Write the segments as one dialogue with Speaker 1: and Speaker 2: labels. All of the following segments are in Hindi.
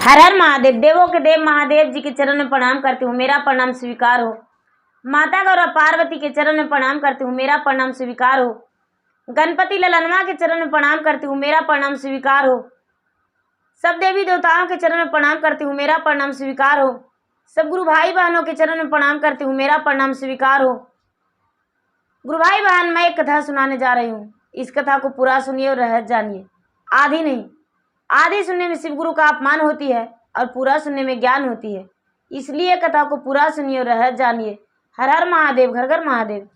Speaker 1: हर हर महादेव। देवों के देव महादेव जी के चरण में प्रणाम करती हूँ, मेरा प्रणाम स्वीकार हो। माता गौरा पार्वती के चरण में प्रणाम करती हूँ, मेरा प्रणाम स्वीकार हो। गणपति ललनवा के चरण में प्रणाम करती हूँ, मेरा प्रणाम स्वीकार हो। सब देवी देवताओं के चरण में प्रणाम करती हूँ, मेरा प्रणाम स्वीकार हो। सब गुरु भाई बहनों के चरण में प्रणाम करती हूँ, मेरा प्रणाम स्वीकार हो। गुरु भाई बहन, मैं एक कथा सुनाने जा रही हूँ। इस कथा को पूरा सुनिए और रहस्य जानिए। आधी नहीं, आधी सुनने में शिव गुरु का अपमान होती है और पूरा सुनने में ज्ञान होती है। इसलिए कथा को पूरा सुनिए और रहस्य जानिए। हर हर महादेव, घर घर महादेव।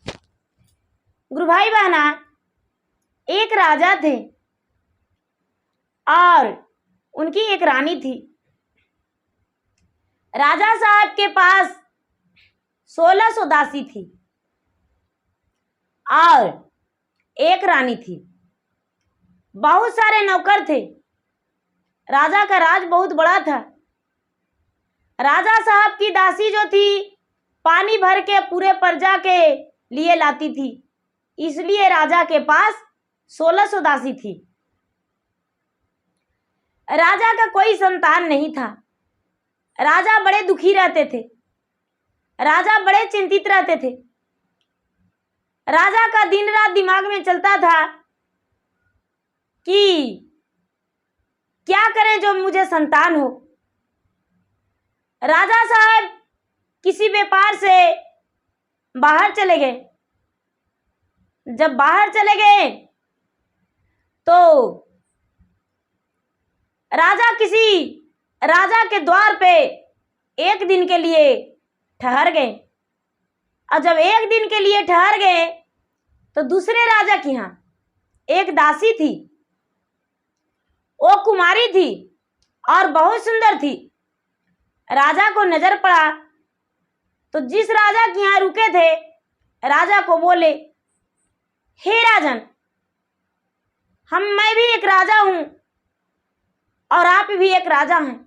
Speaker 1: गुरु भाई बहना, एक राजा थे और उनकी एक रानी थी। राजा साहब के पास 1600 दासी थी और एक रानी थी। बहुत सारे नौकर थे। राजा का राज बहुत बड़ा था। राजा साहब की दासी जो थी, पानी भर के पूरे प्रजा के लिए लाती थी। इसलिए राजा के पास 1600 दासी थी। राजा का कोई संतान नहीं था। राजा बड़े दुखी रहते थे। राजा बड़े चिंतित रहते थे। राजा का दिन रात दिमाग में चलता था कि क्या करें जो मुझे संतान हो। राजा साहब किसी व्यापार से बाहर चले गए। जब बाहर चले गए तो राजा के द्वार पे एक दिन के लिए ठहर गए। और जब एक दिन के लिए ठहर गए तो दूसरे राजा के यहाँ एक दासी थी। वो कुमारी थी और बहुत सुंदर थी। राजा को नजर पड़ा तो जिस राजा के यहाँ रुके थे, राजा को बोले, हे राजन, मैं भी एक राजा हूं और आप भी एक राजा हैं।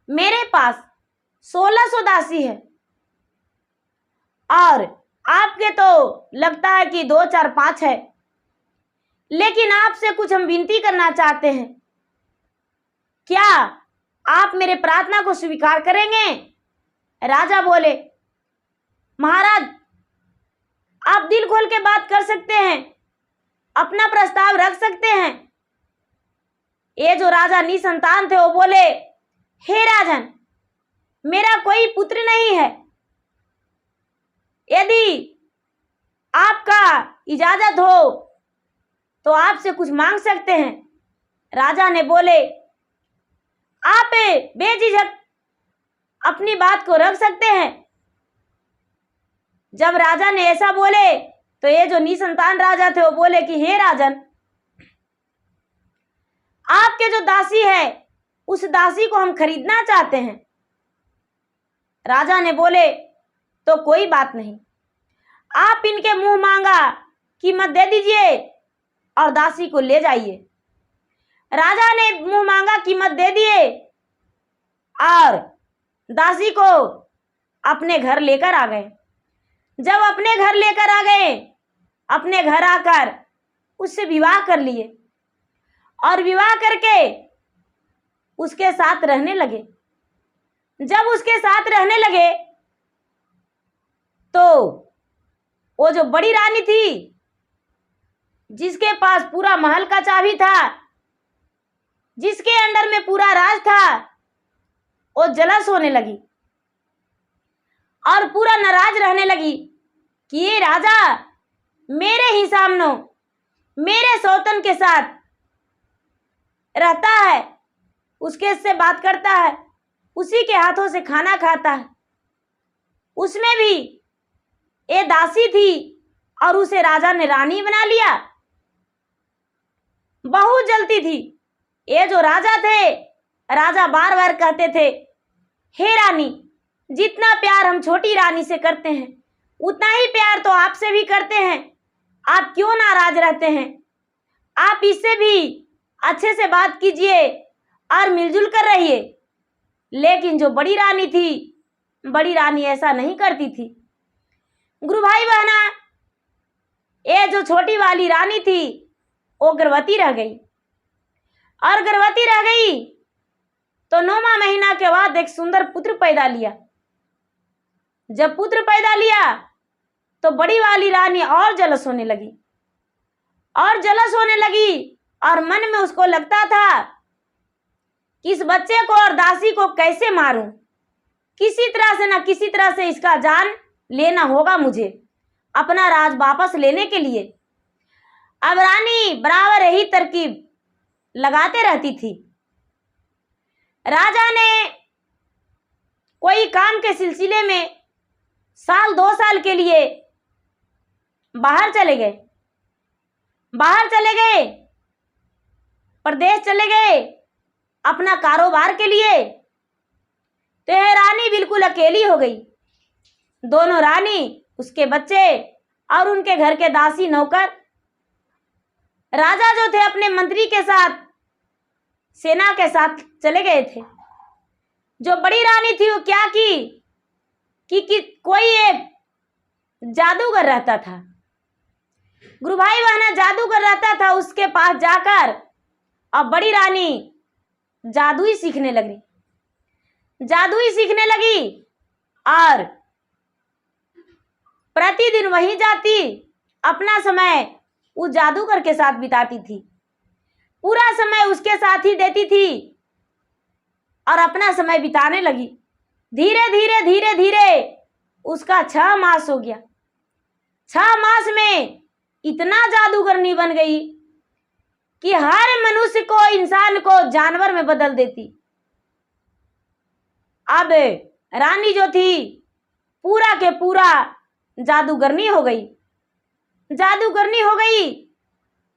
Speaker 1: मेरे पास 1600 दासी है और आपके तो लगता है कि 2 4 5 है, लेकिन आपसे कुछ हम विनती करना चाहते हैं। क्या आप मेरे प्रार्थना को स्वीकार करेंगे? राजा बोले, महाराज, आप दिल खोल के बात कर सकते हैं, अपना प्रस्ताव रख सकते हैं। ये जो राजा निसंतान थे वो बोले, हे राजन, मेरा कोई पुत्र नहीं है। यदि आपका इजाजत हो तो आपसे कुछ मांग सकते हैं। राजा ने बोले, आप बेझिझक अपनी बात को रख सकते हैं। जब राजा ने ऐसा बोले तो ये जो निसंतान राजा थे वो बोले कि हे राजन, आपके जो दासी है उस दासी को हम खरीदना चाहते हैं। राजा ने बोले, तो कोई बात नहीं, आप इनके मुंह मांगा कीमत दे दीजिए और दासी को ले जाइए। राजा ने मुंह मांगा कीमत दे दिए और दासी को अपने घर लेकर आ गए। जब अपने घर लेकर आ गए, अपने घर आकर उससे विवाह कर लिए और विवाह करके उसके साथ रहने लगे। जब उसके साथ रहने लगे तो वो जो बड़ी रानी थी, जिसके पास पूरा महल का चाबी था, जिसके अंडर में पूरा राज था, वो जलस होने लगी और पूरा नाराज रहने लगी कि ये राजा मेरे ही सामने मेरे सौतन के साथ रहता है, उसके से बात करता है, उसी के हाथों से खाना खाता है। उसमें भी ये दासी थी और उसे राजा ने रानी बना लिया। बहुत जलती थी। ये जो राजा थे, राजा बार बार कहते थे, हे रानी, जितना प्यार हम छोटी रानी से करते हैं उतना ही प्यार तो आपसे भी करते हैं। आप क्यों नाराज रहते हैं? आप इससे भी अच्छे से बात कीजिए और मिलजुल कर रहिए। लेकिन जो बड़ी रानी थी, बड़ी रानी ऐसा नहीं करती थी। गुरु भाई बहना, ये जो छोटी वाली रानी थी वो गर्भवती रह गई और गर्भवती रह गई तो 9वां महीना के बाद एक सुंदर पुत्र पैदा लिया। जब पुत्र पैदा लिया तो बड़ी वाली रानी और जलस होने लगी और मन में उसको लगता था कि इस बच्चे को और दासी को कैसे मारूं, किसी तरह से इसका जान लेना होगा मुझे अपना राज वापस लेने के लिए। अब रानी बराबर यही तरकीब लगाते रहती थी। राजा ने कोई काम के सिलसिले में 2 साल के लिए बाहर चले गए, प्रदेश चले गए अपना कारोबार के लिए। तो यह रानी बिल्कुल अकेली हो गई। दोनों रानी, उसके बच्चे और उनके घर के दासी नौकर। राजा जो थे अपने मंत्री के साथ, सेना के साथ चले गए थे। जो बड़ी रानी थी वो क्या कि कोई एक जादूगर रहता था, गुरु भाई बहना जादूगर रहता था, उसके पास जाकर अब बड़ी रानी जादू ही सीखने लगी और प्रतिदिन वहीं जाती, अपना समय उस जादूगर के साथ बिताती थी, पूरा समय उसके साथ ही देती थी और अपना समय बिताने लगी। धीरे धीरे उसका 6 मास हो गया। 6 मास में इतना जादूगरनी बन गई कि हर मनुष्य को, इंसान को जानवर में बदल देती। अब रानी जो थी पूरा के पूरा जादूगरनी हो गई।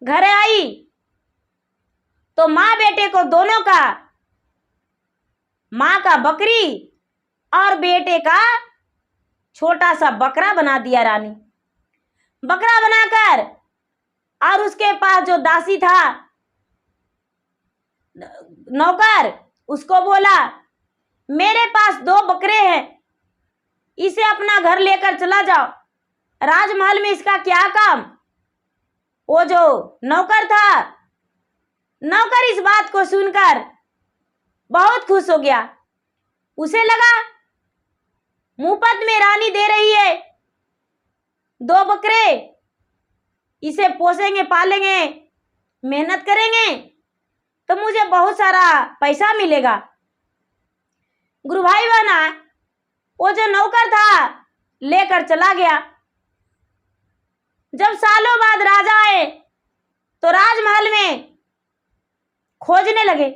Speaker 1: घर आई तो माँ बेटे को दोनों का, माँ का बकरी और बेटे का छोटा सा बकरा बना दिया रानी। बकरा बनाकर और उसके पास जो दासी था, नौकर, उसको बोला मेरे पास 2 बकरे हैं, इसे अपना घर लेकर चला जाओ, राजमहल में इसका क्या काम। वो जो नौकर था, नौकर इस बात को सुनकर बहुत खुश हो गया। उसे लगा मुफ्त में रानी दे रही है 2 बकरे, इसे पोसेंगे, पालेंगे, मेहनत करेंगे तो मुझे बहुत सारा पैसा मिलेगा। गुरु भाई बहना, वो जो नौकर था लेकर चला गया। जब सालों बाद राजा आए तो राजमहल में खोजने लगे।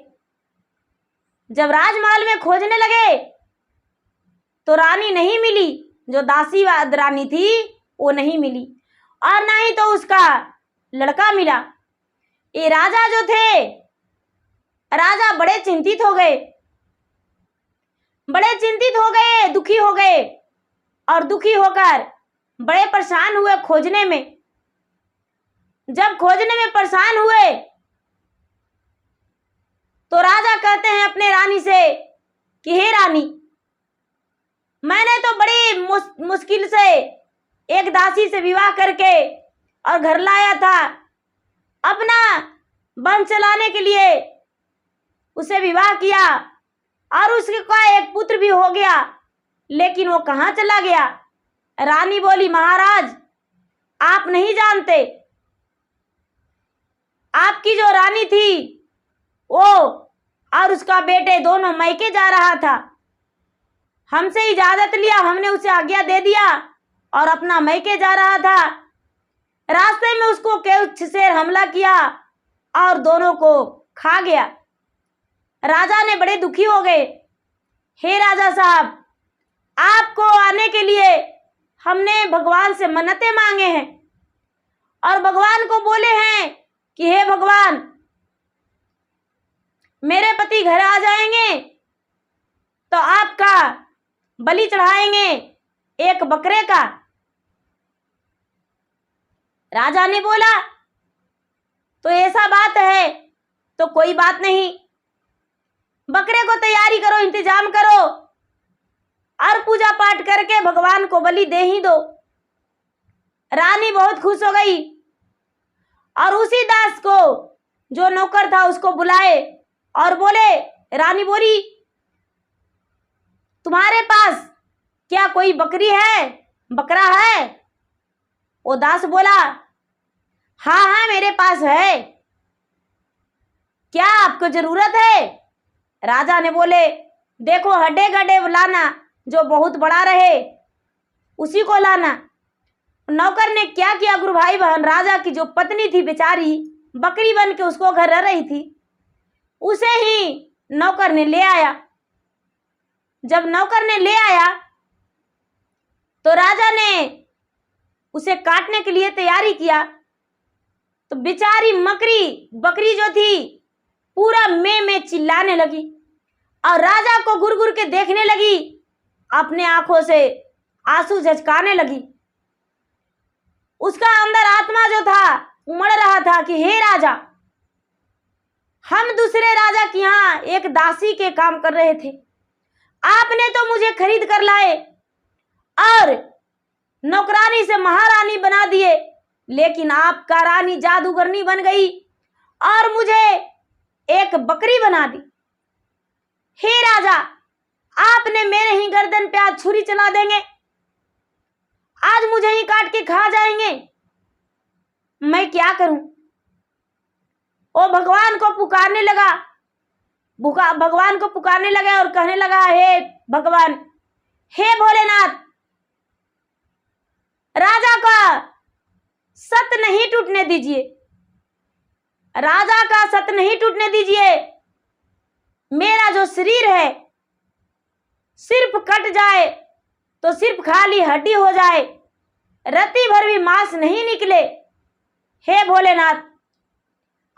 Speaker 1: जब राजमहल में खोजने लगे तो रानी नहीं मिली, जो दासी रानी थी वो नहीं मिली और ना ही तो उसका लड़का मिला। ये राजा जो थे, राजा बड़े चिंतित हो गए, दुखी हो गए और दुखी होकर बड़े परेशान हुए खोजने में। जब खोजने में परेशान हुए तो राजा कहते हैं अपने रानी से कि हे रानी, मैंने तो बड़ी मुश्किल से एक दासी से विवाह करके और घर लाया था, अपना वंश चलाने के लिए उसे विवाह किया और उसका एक पुत्र भी हो गया, लेकिन वो कहाँ चला गया। रानी बोली महाराज, आप नहीं जानते, आपकी जो रानी थी वो और उसका बेटे दोनों मैके जा रहा था, हमसे इजाजत लिया, हमने उसे आज्ञा दे दिया और अपना मैके जा रहा था। रास्ते में उसको कुछ शेर हमला किया और दोनों को खा गया। राजा ने बड़े दुखी हो गए। हे राजा साहब, आपको आने के लिए हमने भगवान से मन्नतें मांगे हैं और भगवान को बोले हैं कि हे भगवान, मेरे पति घर आ जाएंगे तो आपका बलि चढ़ाएंगे एक बकरे का। राजा ने बोला तो ऐसा बात है तो कोई बात नहीं, बकरे को तैयारी करो, इंतजाम करो और पूजा पाठ करके भगवान को बलि दे ही दो। रानी बहुत खुश हो गई और उसी दास को, जो नौकर था, उसको बुलाए और बोले रानी बोली, तुम्हारे पास क्या कोई बकरी है, बकरा है? वो दास बोला, हाँ हाँ मेरे पास है, क्या आपको जरूरत है? राजा ने बोले, देखो हड्डे गड्ढे लाना, जो बहुत बड़ा रहे उसी को लाना। नौकर ने क्या किया गुरु भाई बहन, राजा की जो पत्नी थी बेचारी, बकरी बन के उसको घर रह रही थी, उसे ही नौकर ने ले आया। जब नौकर ने ले आया तो राजा ने उसे काटने के लिए तैयारी किया, तो बेचारी बकरी जो थी पूरा में चिल्लाने लगी और राजा को घुर घुर के देखने लगी, अपने आंखों से आंसू झचकाने लगी। उसका अंदर आत्मा जो था उमड़ रहा था कि हे राजा, हम दूसरे राजा के यहाँ एक दासी के काम कर रहे थे, आपने तो मुझे खरीद कर लाए और नौकरानी से महारानी बना दिए, लेकिन आपका रानी जादूगरनी बन गई और मुझे एक बकरी बना दी। हे राजा, आपने मेरे ही गर्दन पे आज छुरी चला देंगे, आज मुझे ही काट के खा जाएंगे, मैं क्या करूं? वो भगवान को पुकारने लगा, भगवान को पुकारने लगा और कहने लगा, हे भगवान, हे भोलेनाथ, राजा का सत नहीं टूटने दीजिए, राजा का सत नहीं टूटने दीजिए। मेरा जो शरीर है सिर्फ कट जाए तो सिर्फ खाली हड्डी हो जाए, रत्ती भर भी मांस नहीं निकले। हे भोलेनाथ,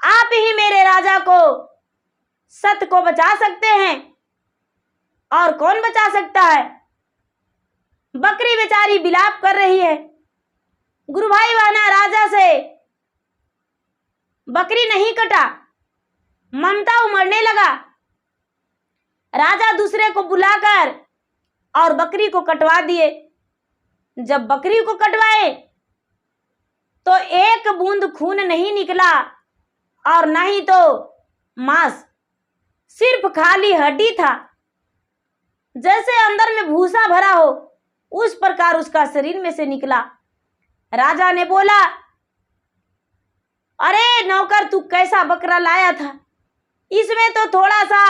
Speaker 1: आप ही मेरे राजा को, सत को बचा सकते हैं, और कौन बचा सकता है? बकरी बेचारी विलाप कर रही है। गुरु भाई बहना, राजा से बकरी नहीं कटा, ममता उमड़ने लगा। राजा दूसरे को बुलाकर और बकरी को कटवा दिए। जब बकरी को कटवाए तो एक बूंद खून नहीं निकला और ना ही तो मांस, सिर्फ खाली हड्डी था। जैसे अंदर में भूसा भरा हो उस प्रकार उसका शरीर में से निकला। राजा ने बोला, अरे नौकर, तू कैसा बकरा लाया था? इसमें तो थोड़ा सा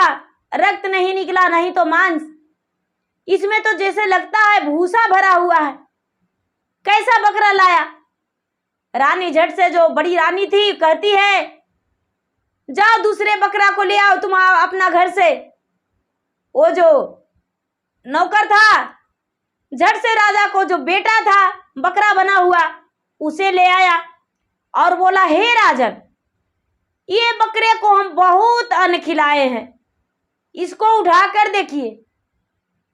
Speaker 1: रक्त नहीं निकला, नहीं तो मांस, इसमें तो जैसे लगता है भूसा भरा हुआ है, कैसा बकरा लाया? रानी झट से, जो बड़ी रानी थी, कहती है, जाओ दूसरे बकरा को ले आओ तुम अपना घर से। वो जो नौकर था झट से राजा को जो बेटा था बकरा बना हुआ उसे ले आया और बोला, हे राजन, ये बकरे को हम बहुत अन्न खिलाए हैं, इसको उठा कर देखिए,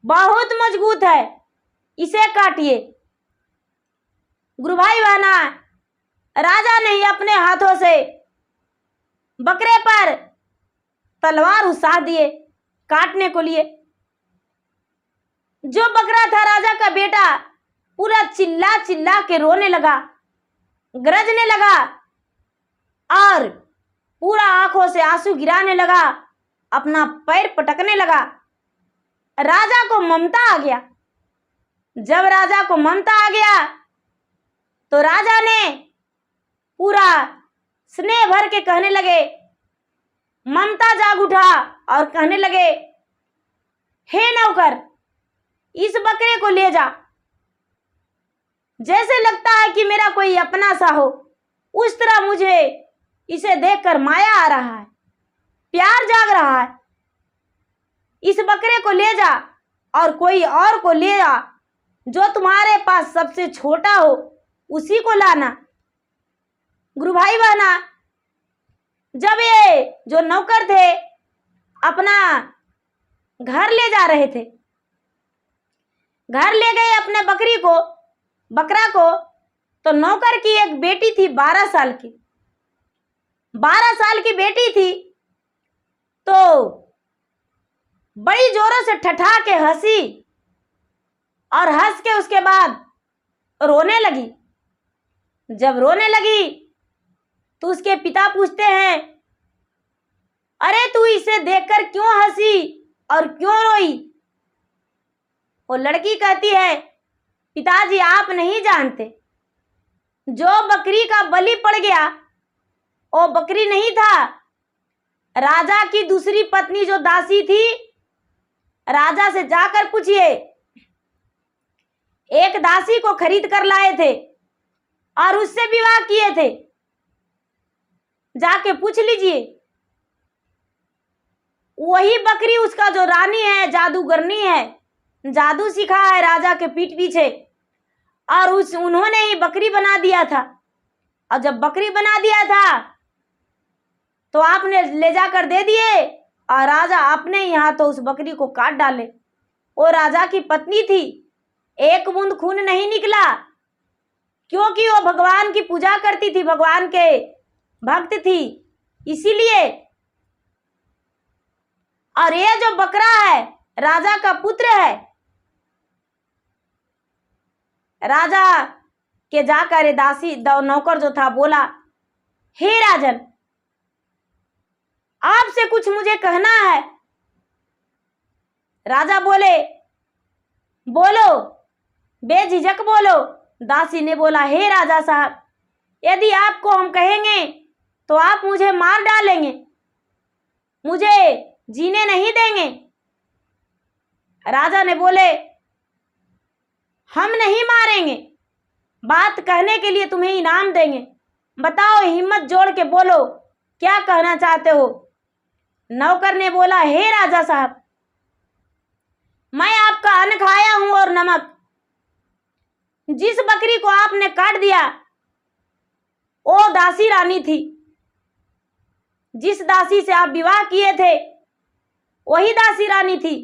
Speaker 1: बहुत मजबूत है, इसे काटिए। गुरु भाई बहना, राजा ने ही अपने हाथों से बकरे पर तलवार उसार दिए काटने को लिए। जो बकरा था राजा का बेटा पूरा चिल्ला चिल्ला के रोने लगा, गरजने लगा और पूरा आंखों से आंसू गिराने लगा, अपना पैर पटकने लगा। राजा को ममता आ गया। जब राजा को ममता आ गया तो राजा ने पूरा स्नेह भर के कहने लगे, ममता जाग उठा और कहने लगे, हे नौकर, इस बकरे को ले जा, जैसे लगता है कि मेरा कोई अपना सा हो, उस तरह मुझे इसे देखकर माया आ रहा है, प्यार जाग रहा है। इस बकरे को ले जा और कोई और को ले जा, जो तुम्हारे पास सबसे छोटा हो उसी को लाना। गुरु भाई बहना, जब ये जो नौकर थे अपना घर ले जा रहे थे, घर ले गए अपने बकरा को, तो नौकर की एक बेटी थी 12 साल की। 12 साल की बेटी थी तो बड़ी जोरों से ठठा के हंसी और हंस के उसके बाद रोने लगी। जब रोने लगी तो उसके पिता पूछते हैं, अरे तू इसे देखकर क्यों हंसी और क्यों रोई? वो लड़की कहती है, पिताजी आप नहीं जानते, जो बकरी का बलि पड़ गया वो बकरी नहीं था, राजा की दूसरी पत्नी जो दासी थी, राजा से जाकर पूछिए, एक दासी को खरीद कर लाए थे और उससे विवाह किए थे, जाके पूछ लीजिए। वही बकरी उसका जो रानी है, जादूगरनी है, जादू सिखा है राजा के पीठ पीछे, और उन्होंने ही बकरी बना दिया था। और जब बकरी बना दिया था तो आपने ले जाकर दे दिए और राजा अपने ही हाथों उस बकरी को काट डाले। वो राजा की पत्नी थी, एक बूंद खून नहीं निकला, क्योंकि वो भगवान की पूजा करती थी, भगवान के भक्त थी, इसीलिए। और ये जो बकरा है राजा का पुत्र है। राजा के जाकर दासी नौकर जो था बोला, हे राजन, आपसे कुछ मुझे कहना है। राजा बोले, बोलो, बेझिझक बोलो। दासी ने बोला, हे राजा साहब, यदि आपको हम कहेंगे तो आप मुझे मार डालेंगे, मुझे जीने नहीं देंगे। राजा ने बोले, हम नहीं मारेंगे, बात कहने के लिए तुम्हें इनाम देंगे, बताओ, हिम्मत जोड़ के बोलो, क्या कहना चाहते हो? नौकर ने बोला, हे राजा साहब, मैं आपका अन्न खाया हूं और नमक। जिस बकरी को आपने काट दिया वो दासी रानी थी, जिस दासी से आप विवाह किए थे वही दासी रानी थी,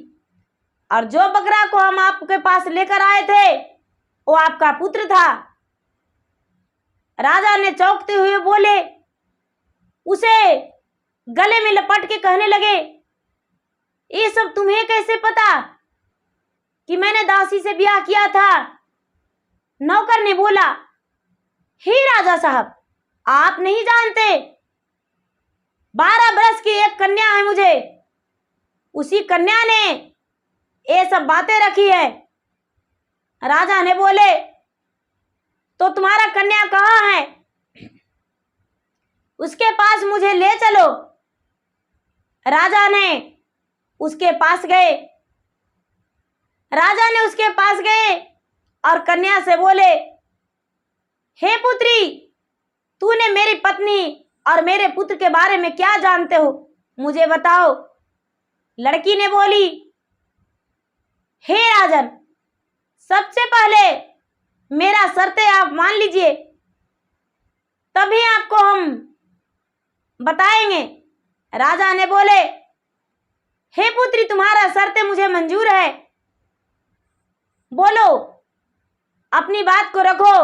Speaker 1: और जो बकरा को हम आपके पास लेकर आए थे वो आपका पुत्र था। राजा ने चौंकते हुए बोले, उसे गले में लपट के कहने लगे, ये सब तुम्हें कैसे पता कि मैंने दासी से ब्याह किया था? नौकर ने बोला, हे राजा साहब, आप नहीं जानते, 12 बरस की एक कन्या है मुझे, उसी कन्या ने ये सब बातें रखी है। राजा ने बोले, तो तुम्हारा कन्या कहाँ है? उसके पास मुझे ले चलो। राजा ने उसके पास गए। राजा ने उसके पास गए और कन्या से बोले, हे पुत्री, तूने मेरी पत्नी और मेरे पुत्र के बारे में क्या जानते हो, मुझे बताओ। लड़की ने बोली, हे राजन, सबसे पहले मेरा शर्तें आप मान लीजिए, तभी आपको हम बताएंगे। राजा ने बोले, हे पुत्री, तुम्हारा शर्तें मुझे मंजूर है, बोलो, अपनी बात को रखो।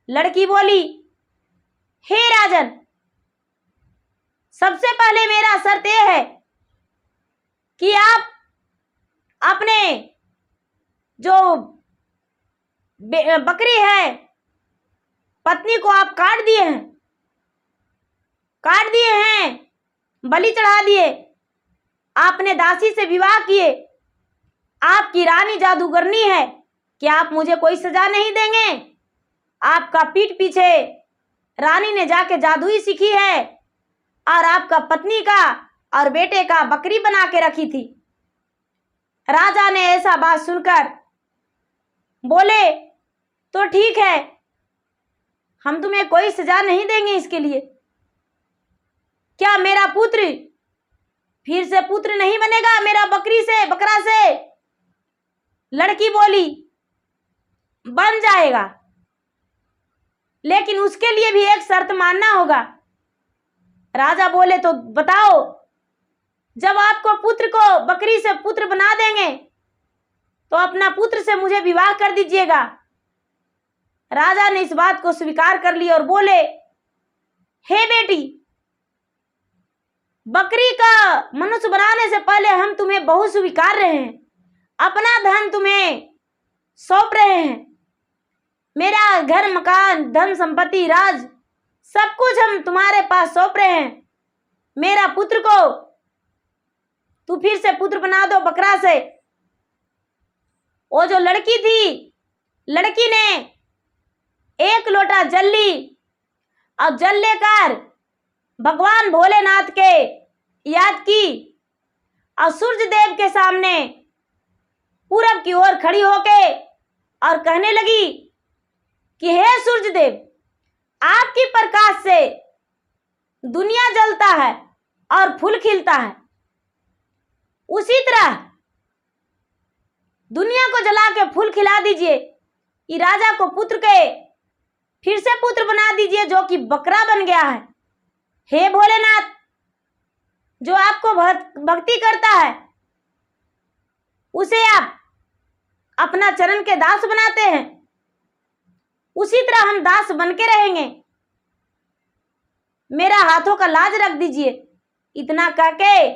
Speaker 1: लड़की बोली, हे राजन, सबसे पहले मेरा शर्त यह है कि आप अपने जो बकरी है, पत्नी को आप काट दिए हैं, बलि चढ़ा दिए, आपने दासी से विवाह किए, आपकी रानी जादूगरनी है, क्या आप मुझे कोई सजा नहीं देंगे? आपका पीठ पीछे रानी ने जाके जादू ही सीखी है और आपका पत्नी का और बेटे का बकरी बना के रखी थी। राजा ने ऐसा बात सुनकर बोले, तो ठीक है, हम तुम्हें कोई सजा नहीं देंगे इसके लिए। क्या मेरा पुत्र फिर से पुत्र नहीं बनेगा मेरा बकरा से? लड़की बोली, बन जाएगा, लेकिन उसके लिए भी एक शर्त मानना होगा। राजा बोले, तो बताओ। जब आपको पुत्र को बकरी से पुत्र बना देंगे तो अपना पुत्र से मुझे विवाह कर दीजिएगा। राजा ने इस बात को स्वीकार कर लिया और बोले, हे बेटी, बकरी का मनुष्य बनाने से पहले हम तुम्हें बहू स्वीकार रहे हैं, अपना धन तुम्हें सौंप रहे हैं, मेरा घर मकान धन संपत्ति राज सब कुछ हम तुम्हारे पास सौंप रहे हैं। मेरा पुत्र को तू फिर से पुत्र बना दो बकरा से। वो जो लड़की थी, लड़की ने एक लोटा जल ली और जल लेकर भगवान भोलेनाथ के याद की और सूर्य देव के सामने पूरब की ओर खड़ी होके और कहने लगी कि हे सूर्य देव, आपकी प्रकाश से दुनिया जलता है और फूल खिलता है, उसी तरह दुनिया को जला के फूल खिला दीजिए। कि राजा को पुत्र के फिर से पुत्र बना दीजिए जो कि बकरा बन गया है। हे भोलेनाथ, जो आपको भक्ति करता है उसे आप अपना चरण के दास बनाते हैं, उसी तरह हम दास बन के रहेंगे। मेरा हाथों का लाज रख दीजिए। इतना कहके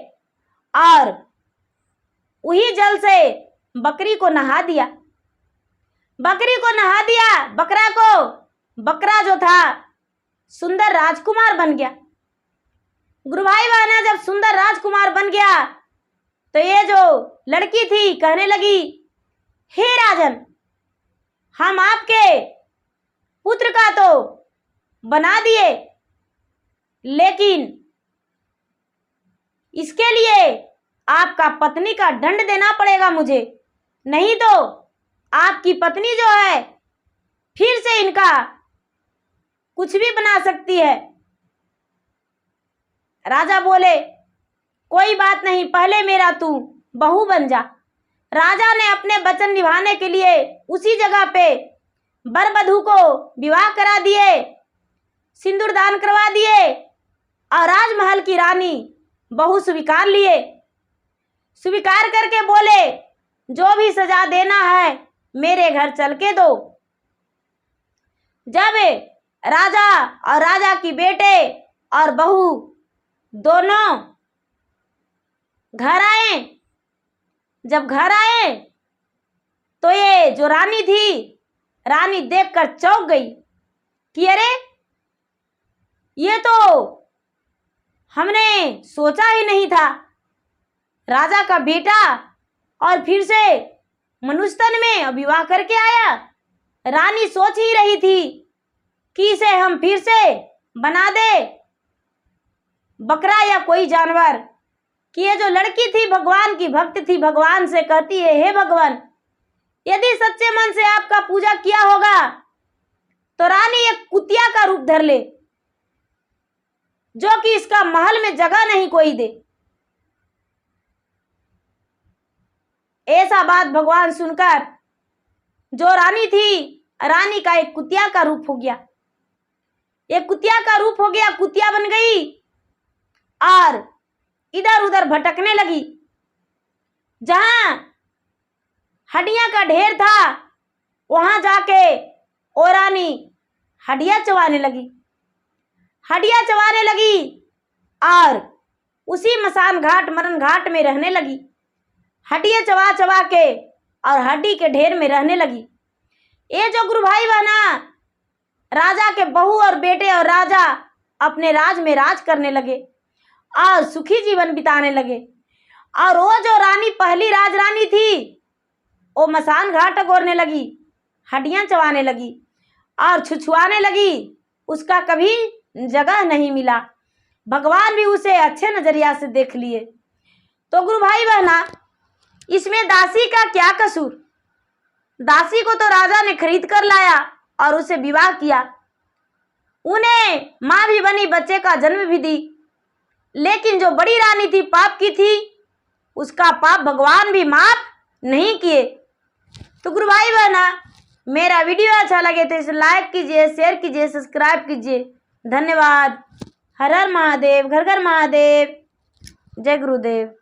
Speaker 1: और वही जल से बकरी को नहा दिया। बकरी को नहा दिया, बकरा को। बकरा जो था सुंदर राजकुमार बन गया। गुरु भाई बहना, जब सुंदर राजकुमार बन गया तो ये जो लड़की थी कहने लगी, हे राजन, हम आपके पुत्र का तो बना दिए, लेकिन इसके लिए आपका पत्नी का दंड देना पड़ेगा मुझे, नहीं तो आपकी पत्नी जो है फिर से इनका कुछ भी बना सकती है। राजा बोले, कोई बात नहीं, पहले मेरा तू बहू बन जा। राजा ने अपने वचन निभाने के लिए उसी जगह पे वर वधू को विवाह करा दिए, सिंदूर दान करवा दिए और राजमहल की रानी बहू स्वीकार लिए। स्वीकार करके बोले, जो भी सजा देना है मेरे घर चल के दो। जब राजा और राजा की बेटे और बहू दोनों घर आए, जब घर आए तो ये जो रानी थी, रानी देखकर चौंक गई कि अरे, ये तो हमने सोचा ही नहीं था। राजा का बेटा और फिर से मनुष्य तन में विवाह करके आया। रानी सोच ही रही थी कि इसे हम फिर से बना दे बकरा या कोई जानवर। कि ये जो लड़की थी भगवान की भक्त थी, भगवान से कहती है, हे भगवान, यदि सच्चे मन से आपका पूजा किया होगा तो रानी एक कुतिया का रूप धर ले, जो कि इसका महल में जगह नहीं कोई दे। ऐसा बात भगवान सुनकर जो रानी थी, रानी का एक कुतिया का रूप हो गया। एक कुतिया का रूप हो गया, कुतिया बन गई और इधर उधर भटकने लगी। जहां हड्डियां का ढेर था वहां जाके ओ रानी हड्डियां चबाने लगी। हड्डियां चबाने लगी और उसी मसान घाट, मरण घाट में रहने लगी। हड्डियां चबा चबा के और हड्डी के ढेर में रहने लगी। ये जो गुरु भाई बहना, राजा के बहू और बेटे और राजा अपने राज में राज करने लगे और सुखी जीवन बिताने लगे। और वो जो रानी पहली राजरानी थी, वो मसान घाट गोरने लगी, हड्डियां चबाने लगी और छुछुआने लगी। उसका कभी जगह नहीं मिला। भगवान भी उसे अच्छे नजरिया से देख लिए। तो गुरु भाई बहना, इसमें दासी का क्या कसूर? दासी को तो राजा ने खरीद कर लाया और उसे विवाह किया, उन्हें माँ भी बनी, बच्चे का जन्म भी दी। लेकिन जो बड़ी रानी थी, पाप की थी, उसका पाप भगवान भी माफ नहीं किए। तो गुरु भाई बहना, मेरा वीडियो अच्छा लगे तो इसे लाइक कीजिए, शेयर कीजिए, सब्सक्राइब कीजिए। धन्यवाद। हर हर महादेव, घर घर महादेव। जय गुरुदेव।